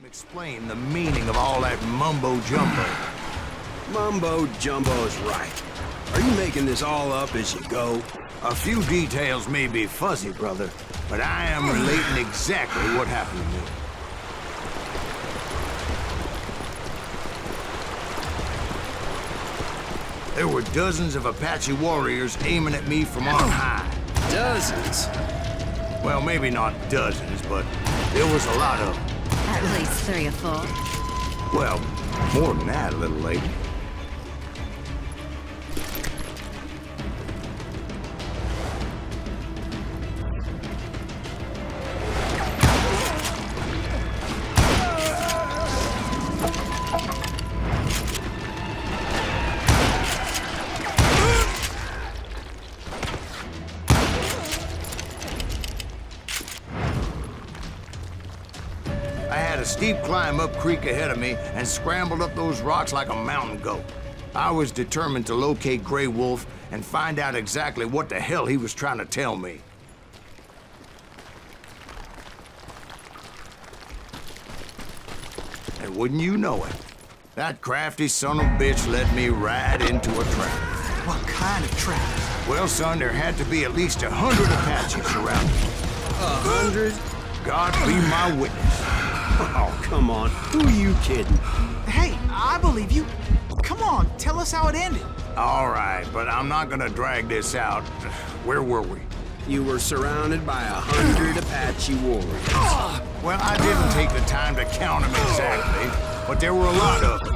Explain the meaning of all that mumbo-jumbo. Mumbo-jumbo's right. Are you making this all up as you go? A few details may be fuzzy, brother, but I am relating exactly what happened to me. There were dozens of Apache warriors aiming at me from on high. Dozens? Well, maybe not dozens, but there was a lot of them. At least 3 or 4. Well, more than that, little lady. I had a steep climb up creek ahead of me and scrambled up those rocks like a mountain goat. I was determined to locate Grey Wolf and find out exactly what the hell he was trying to tell me. And wouldn't you know it, that crafty son of a bitch led me right into a trap. What kind of trap? Well, son, there had to be at least 100 Apaches around me. 100? God be my witness. Oh, come on. Who are you kidding? Hey, I believe you. Come on, tell us how it ended. All right, but I'm not gonna drag this out. Where were we? You were surrounded by 100 Apache warriors. Well, I didn't take the time to count them exactly, but there were a lot of them.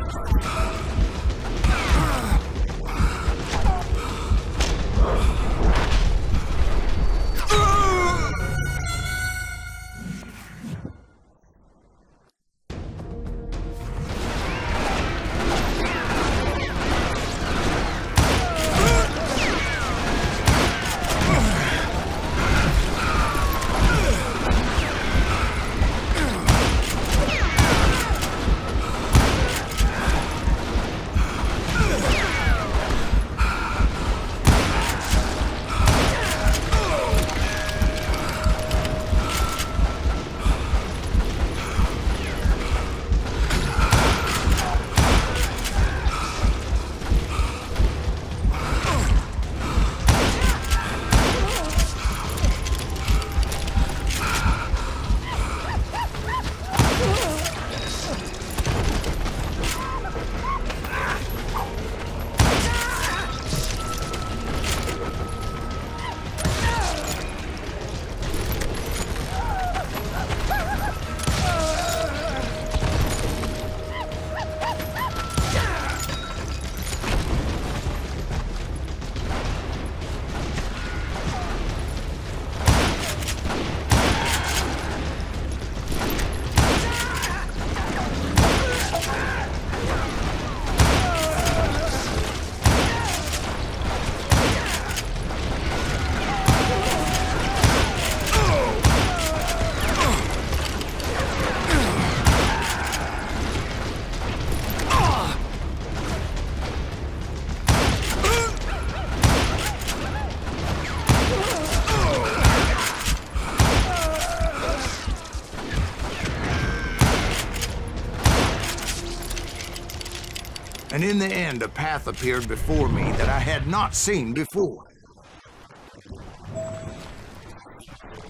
And in the end, a path appeared before me that I had not seen before.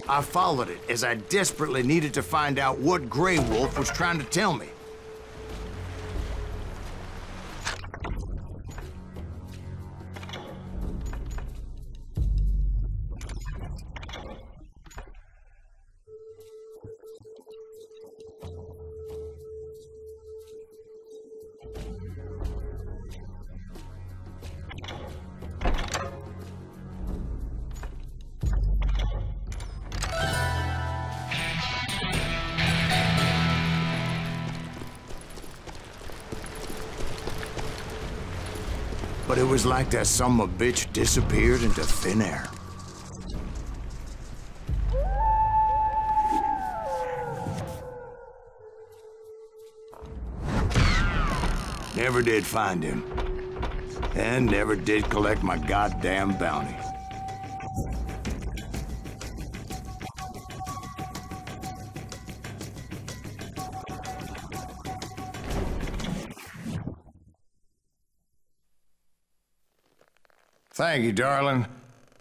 I followed it as I desperately needed to find out what Grey Wolf was trying to tell me. But it was like that son of a bitch disappeared into thin air. Never did find him. And never did collect my goddamn bounty. Thank you, darling.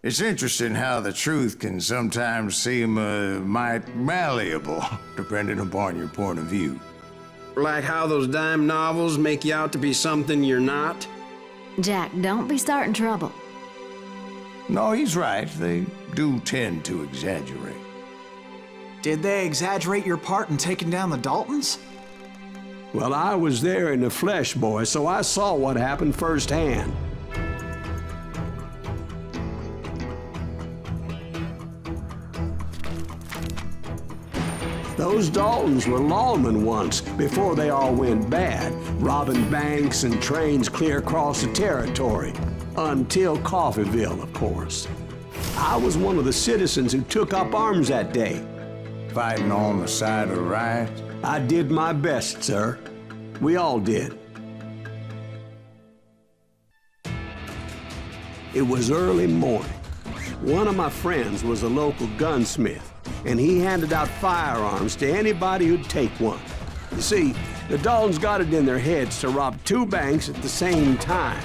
It's interesting how the truth can sometimes seem might malleable, depending upon your point of view. Like how those dime novels make you out to be something you're not? Jack, don't be starting trouble. No, he's right. They do tend to exaggerate. Did they exaggerate your part in taking down the Daltons? Well, I was there in the flesh, boy, so I saw what happened firsthand. Those Daltons were lawmen once, before they all went bad, robbing banks and trains clear across the territory. Until Coffeeville, of course. I was one of the citizens who took up arms that day. Fighting on the side of right? I did my best, sir. We all did. It was early morning. One of my friends was a local gunsmith, and he handed out firearms to anybody who'd take one. You see, the Daltons got it in their heads to rob 2 banks at the same time.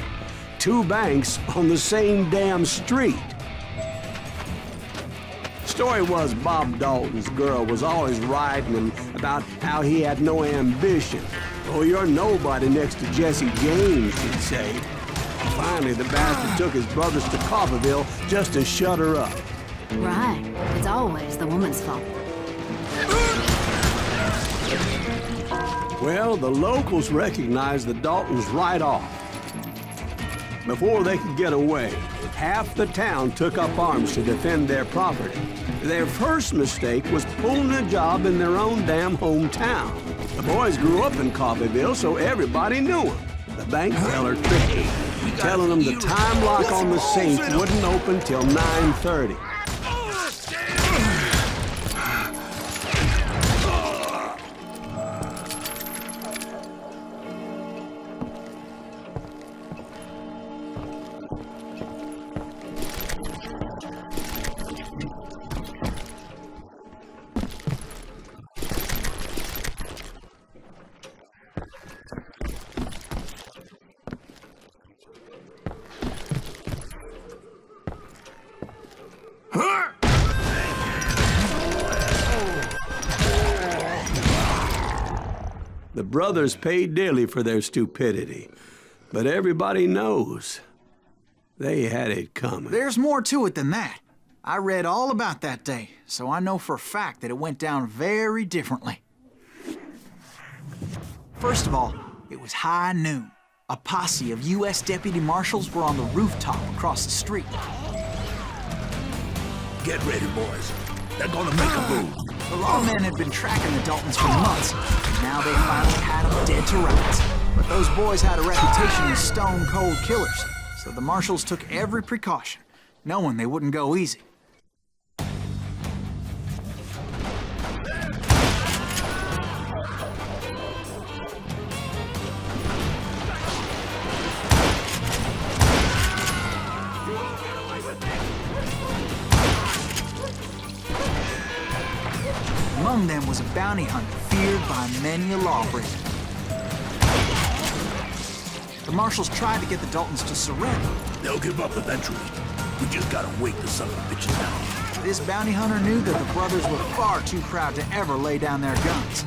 2 banks on the same damn street. Story was Bob Dalton's girl was always writing him about how he had no ambition. Oh, you're nobody next to Jesse James, she'd say. Finally, the bastard took his brothers to Coffeeville just to shut her up. Right. It's always the woman's fault. Well, the locals recognized the Daltons right off. Before they could get away, half the town took up arms to defend their property. Their first mistake was pulling a job in their own damn hometown. The boys grew up in Coffeeville, so everybody knew them. The bank teller tricked them, telling them the time lock on the safe wouldn't open till 9:30. The brothers paid dearly for their stupidity, but everybody knows they had it coming. There's more to it than that. I read all about that day, so I know for a fact that it went down very differently. First of all, it was high noon. A posse of U.S. deputy marshals were on the rooftop across the street. Get ready, boys. They're gonna make a move. The lawmen had been tracking the Daltons for months, and now they finally had them dead to rights. But those boys had a reputation as stone-cold killers, so the marshals took every precaution, knowing they wouldn't go easy. Among them was a bounty hunter feared by many a lawbreaker. The marshals tried to get the Daltons to surrender. They'll give up eventually. We just gotta wait the son of bitches out. This bounty hunter knew that the brothers were far too proud to ever lay down their guns.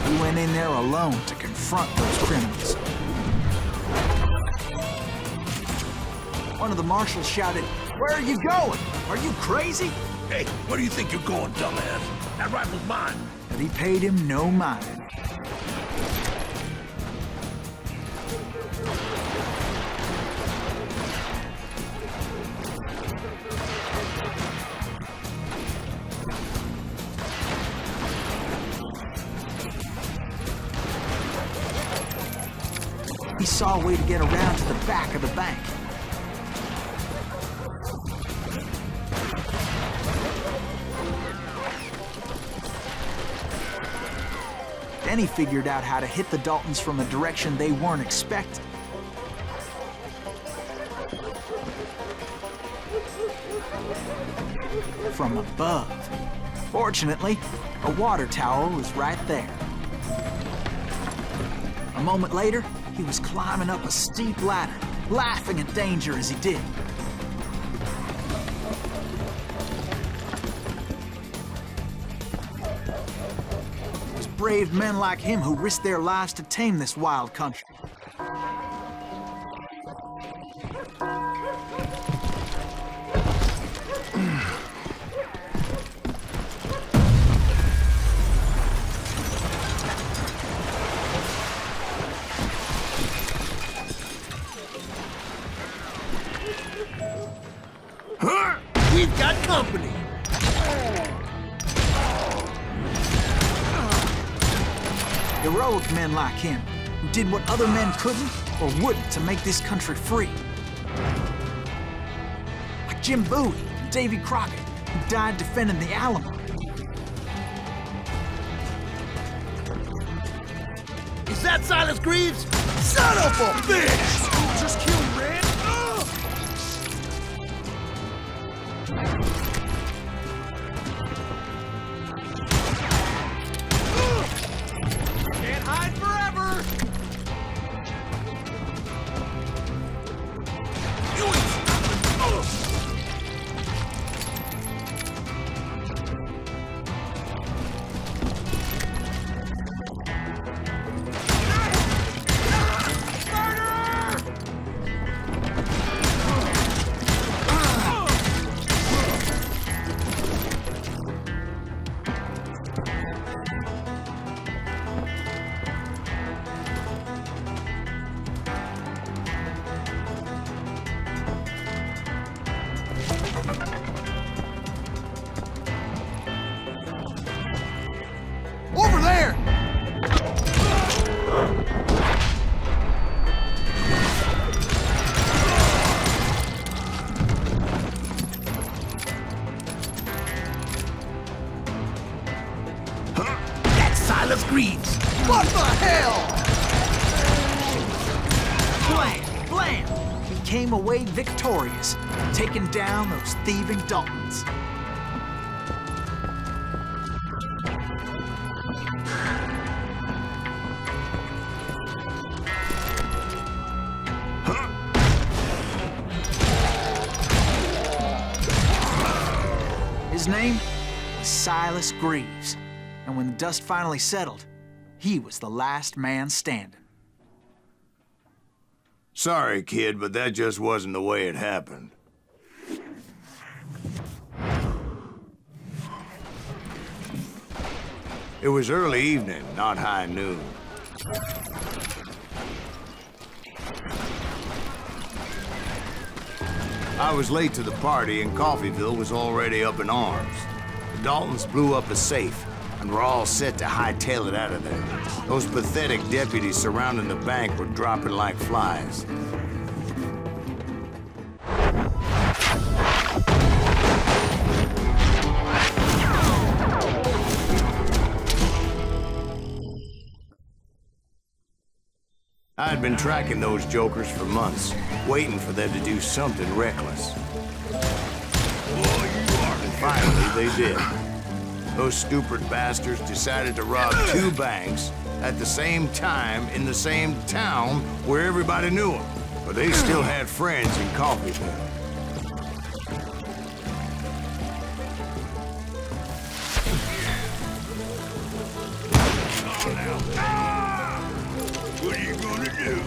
He went in there alone to confront those criminals. One of the marshals shouted, "Where are you going? Are you crazy?" Hey, where do you think you're going, dumbass? That rifle's mine. But he paid him no mind. He saw a way to get around to the back of the bank. Then he figured out how to hit the Daltons from a direction they weren't expecting. from above. Fortunately, a water tower was right there. A moment later, he was climbing up a steep ladder, laughing at danger as he did. It was brave men like him who risked their lives to tame this wild country. We've got company. Heroic men like him, who did what other men couldn't or wouldn't to make this country free. Like Jim Bowie and Davy Crockett, who died defending the Alamo. Is that Silas Greaves? Son of a bitch! Just killed Red? Can't hide forever! You ain't stopping! Over there! That's Silas Greaves! What the hell? Blam! Blam! He came away victorious, taking down those thieving Daltons. His name was Silas Greaves, and when the dust finally settled, he was the last man standing. Sorry, kid, but that just wasn't the way it happened. It was early evening, not high noon. I was late to the party, and Coffeyville was already up in arms. The Daltons blew up a safe, and were all set to hightail it out of there. Those pathetic deputies surrounding the bank were dropping like flies. I'd been tracking those jokers for months, waiting for them to do something reckless. And finally, they did. Those stupid bastards decided to rob 2 banks at the same time in the same town where everybody knew them. But they still had friends in Coffeyville. What are you gonna do?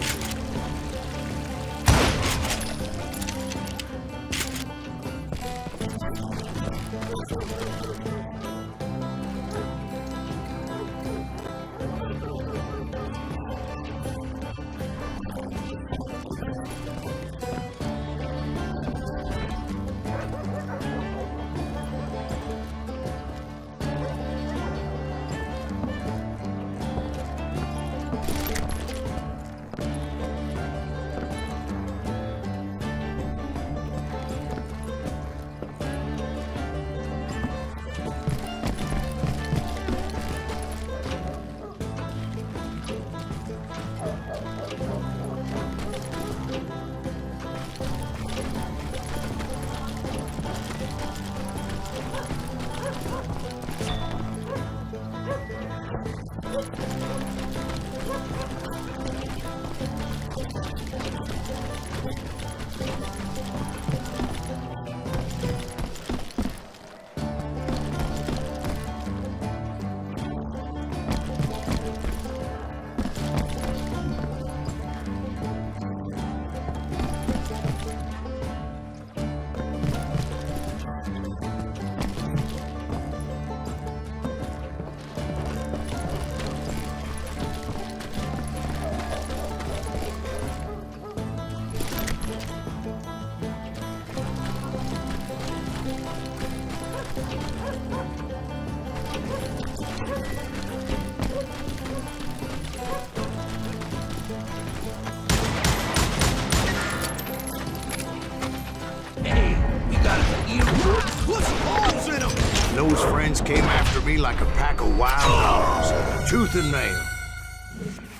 and those friends came after me like a pack of wild dogs, tooth and nail.